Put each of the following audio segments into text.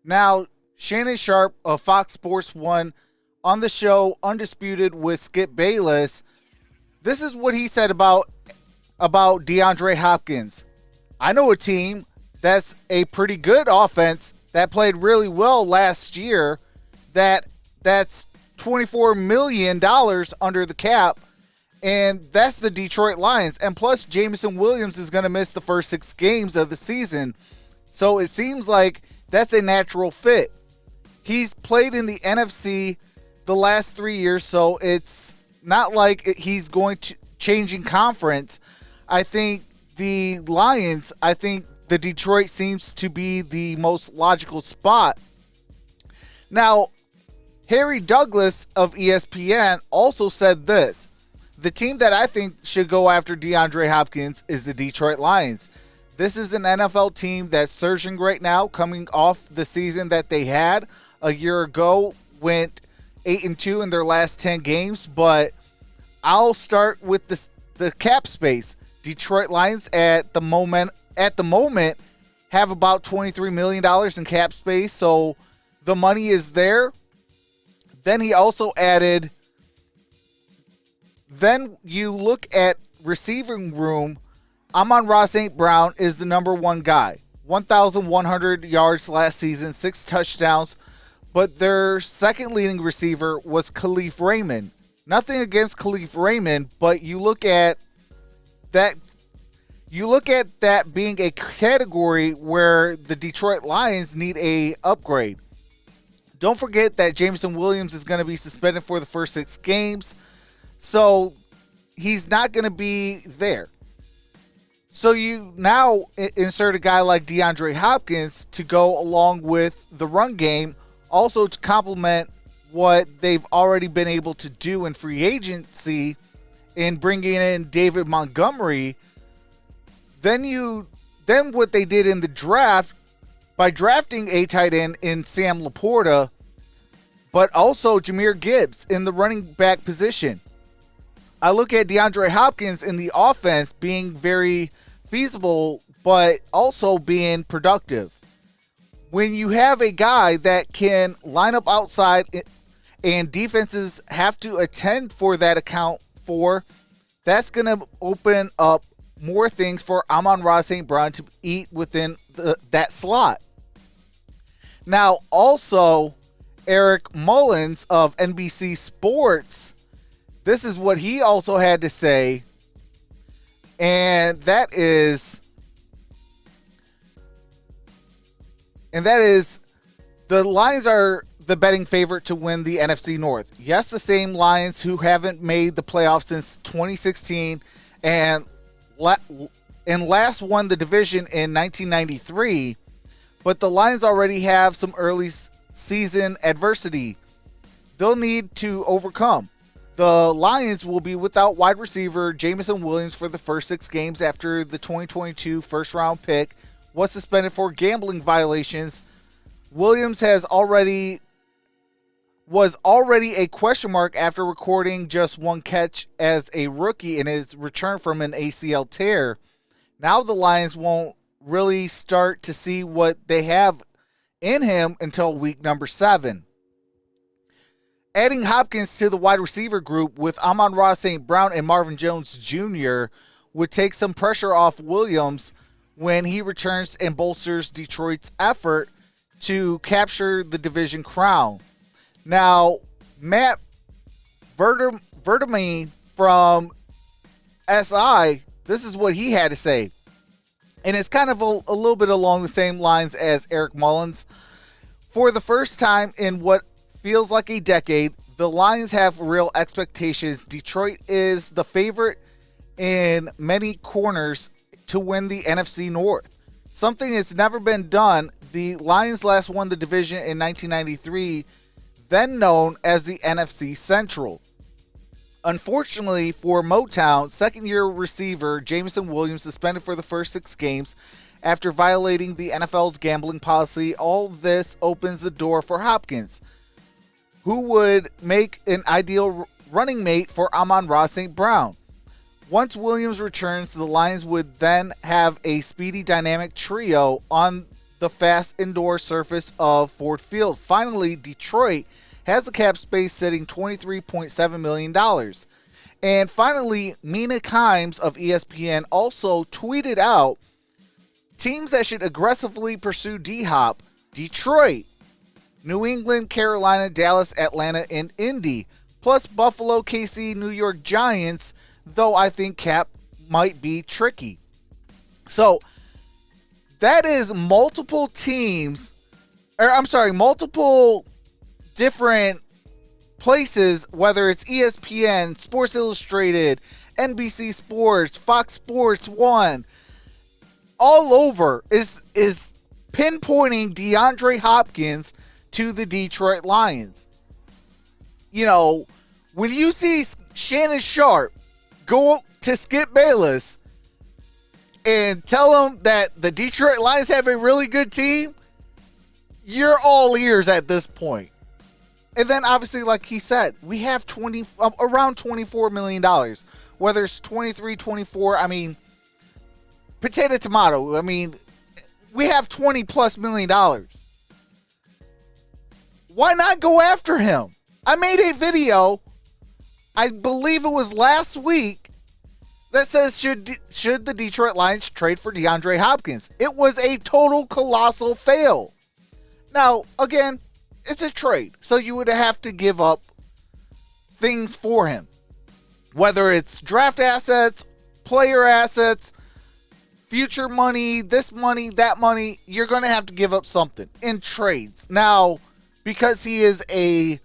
Now, Shannon Sharpe of Fox Sports 1 on the show Undisputed with Skip Bayless, this is what he said about DeAndre Hopkins. I know a team that's a pretty good offense that played really well last year that's $24 million under the cap, and that's the Detroit Lions. And plus, Jameson Williams is going to miss the first 6 games of the season. So it seems like that's a natural fit. He's played in the NFC the last 3 years, so it's not like he's going to changing conference. I think the Detroit seems to be the most logical spot. Now, Harry Douglas of ESPN also said this: the team that I think should go after DeAndre Hopkins is the Detroit Lions. This is an NFL team that's surging right now, coming off the season that they had a year ago, went 8-2 in their last 10 games. But I'll start with the cap space. Detroit Lions at the moment have about $23 million in cap space, so the money is there. Then he also added, then you look at receiving room, Amon-Ra St. Brown is the number one guy. 1,100 yards last season, 6 touchdowns, but their second leading receiver was Khalif Raymond. Nothing against Khalif Raymond, but you look at that being a category where the Detroit Lions need a upgrade. Don't forget that Jameson Williams is going to be suspended for the first 6 games, so he's not going to be there. So you now insert a guy like DeAndre Hopkins to go along with the run game, also to complement what they've already been able to do in free agency in bringing in David Montgomery. Then what they did in the draft by drafting a tight end in Sam Laporta, but also Jahmyr Gibbs in the running back position. I look at DeAndre Hopkins in the offense being very feasible, but also being productive. When you have a guy that can line up outside and defenses have to attend for that account for, that's going to open up more things for Amon-Ra St. Brown to eat within that slot. Now, also, Eric Mullins of NBC Sports, this is what he also had to say, and that is the Lions are the betting favorite to win the NFC North. Yes, the same Lions who haven't made the playoffs since 2016 and last won the division in 1993, but the Lions already have some early season adversity they'll need to overcome. The Lions will be without wide receiver Jameson Williams for the first 6 games after the 2022 first-round pick was suspended for gambling violations. Williams was already a question mark after recording just 1 catch as a rookie in his return from an ACL tear. Now the Lions won't really start to see what they have in him until week number 7. Adding Hopkins to the wide receiver group with Amon-Ra St. Brown and Marvin Jones Jr. would take some pressure off Williams when he returns and bolsters Detroit's effort to capture the division crown. Now, Matt Verderame from SI, this is what he had to say. And it's kind of a little bit along the same lines as Eric Mullins. For the first time in what feels like a decade, the Lions have real expectations. Detroit is the favorite in many corners to win the NFC North. Something that's never been done. The Lions last won the division in 1993, then known as the NFC Central. Unfortunately for Motown, second-year receiver Jameson Williams suspended for the first 6 games after violating the NFL's gambling policy. All this opens the door for Hopkins, who would make an ideal running mate for Amon-Ra St. Brown. Once Williams returns, the Lions would then have a speedy, dynamic trio on the fast indoor surface of Ford Field. Finally, Detroit has the cap space sitting $23.7 million. And finally, Mina Kimes of ESPN also tweeted out teams that should aggressively pursue D-Hop: Detroit, New England, Carolina, Dallas, Atlanta, and Indy, plus Buffalo, KC, New York Giants, though I think cap might be tricky. So that is multiple teams, multiple different places, whether it's ESPN, Sports Illustrated, NBC Sports, Fox Sports 1, all over is pinpointing DeAndre Hopkins to the Detroit Lions. You know, when you see Shannon Sharpe go to Skip Bayless and tell him that the Detroit Lions have a really good team, you're all ears at this point. And then obviously, like he said, we have around $24 million. Whether it's 23, 24, I mean, potato, tomato. I mean, we have $20+ million. Why not go after him? I made a video, I believe it was last week, that says should the Detroit Lions trade for DeAndre Hopkins? It was a total colossal fail. Now, again, it's a trade, so you would have to give up things for him. Whether it's draft assets, player assets, future money, this money, that money, you're going to have to give up something in trades. Now, because he is a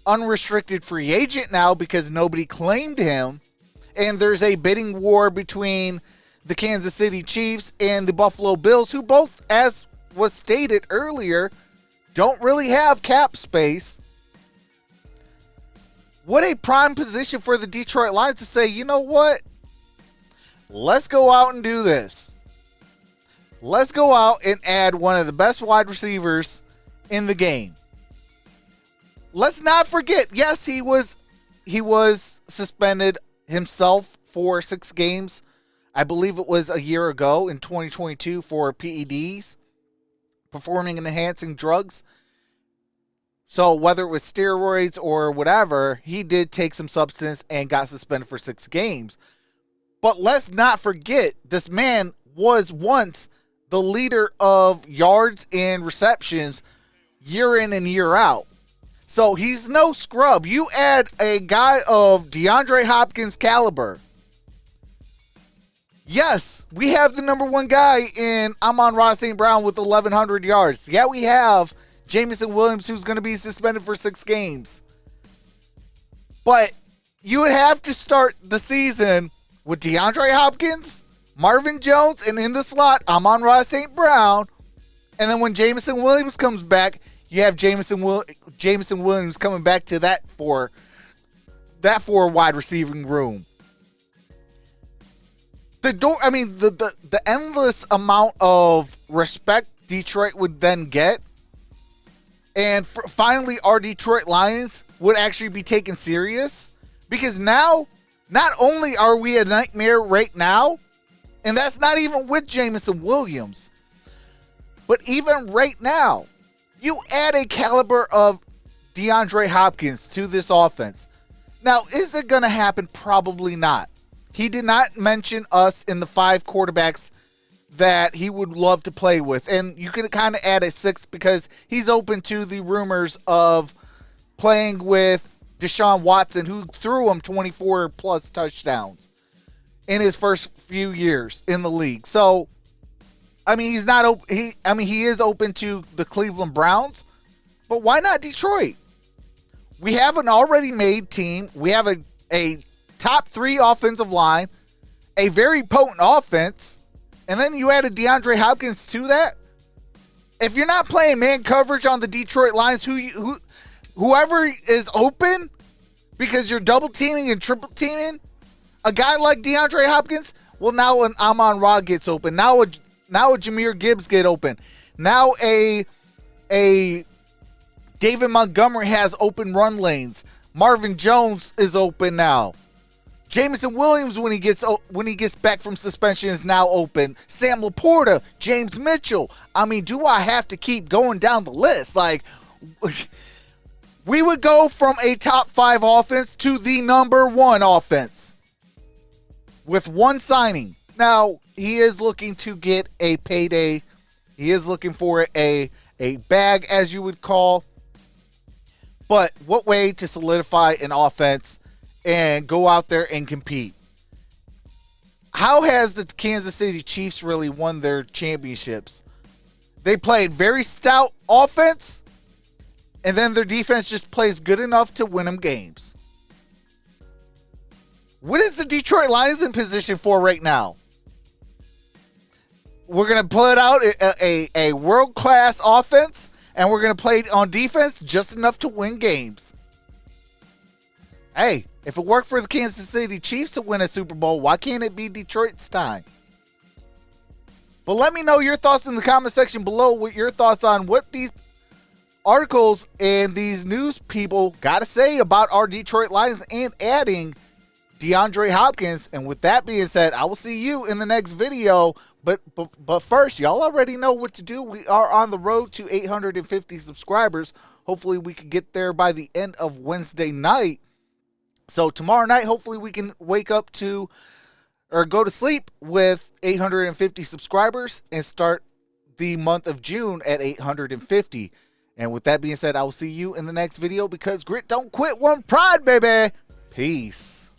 unrestricted free agent now because nobody claimed him, and there's a bidding war between the Kansas City Chiefs and the Buffalo Bills, who both, as was stated earlier, don't really have cap space. What a prime position for the Detroit Lions to say, you know what? Let's go out and do this. Let's go out and add one of the best wide receivers in the game. Let's not forget, yes, he was suspended himself for 6 games. I believe it was a year ago in 2022 for PEDs, performing and enhancing drugs. So whether it was steroids or whatever, he did take some substance and got suspended for 6 games. But let's not forget, this man was once the leader of yards and receptions year in and year out. So he's no scrub. You add a guy of DeAndre Hopkins' caliber. Yes, we have the number 1 guy in Amon-Ra St. Brown with 1,100 yards. Yeah, we have Jameson Williams, who's going to be suspended for 6 games. But you would have to start the season with DeAndre Hopkins, Marvin Jones, and in the slot, Amon-Ra St. Brown. And then when Jameson Williams comes back, you have Jameson Williams coming back to that four wide receiving room. The endless amount of respect Detroit would then get, and finally our Detroit Lions would actually be taken serious, because now not only are we a nightmare right now, and that's not even with Jameson Williams, but even right now, you add a caliber of DeAndre Hopkins to this offense. Now, is it going to happen? Probably not. He did not mention us in the 5 quarterbacks that he would love to play with. And you can kind of add a 6th because he's open to the rumors of playing with Deshaun Watson, who threw him 24+ touchdowns in his first few years in the league. So, I mean, he is open to the Cleveland Browns, but why not Detroit? We have an already made team. We have a top 3 offensive line, a very potent offense, and then you added DeAndre Hopkins to that. If you're not playing man coverage on the Detroit Lions, whoever is open, because you're double teaming and triple teaming a guy like DeAndre Hopkins, well, now an Amon-Ra gets open. Now a Jahmyr Gibbs get open. Now a David Montgomery has open run lanes. Marvin Jones is open now. Jameson Williams, when he gets back from suspension, is now open. Sam Laporta, James Mitchell. I mean, do I have to keep going down the list? Like, we would go from a top 5 offense to the number 1 offense with one signing. Now, he is looking to get a payday. He is looking for a bag, as you would call. But what way to solidify an offense and go out there and compete? How has the Kansas City Chiefs really won their championships? They played very stout offense, and then their defense just plays good enough to win them games. What is the Detroit Lions in position for right now? We're going to put out a world-class offense, and we're going to play on defense just enough to win games. Hey, if it worked for the Kansas City Chiefs to win a Super Bowl, why can't it be Detroit's time? But let me know your thoughts in the comment section below, what your thoughts on what these articles and these news people got to say about our Detroit Lions and adding DeAndre Hopkins. And with that being said, I will see you in the next video. But first, y'all already know what to do. We are on the road to 850 subscribers. Hopefully we can get there by the end of Wednesday night. So tomorrow night, hopefully we can wake up to or go to sleep with 850 subscribers and start the month of June at 850. And with that being said, I will see you in the next video because grit don't quit, one pride, baby. Peace.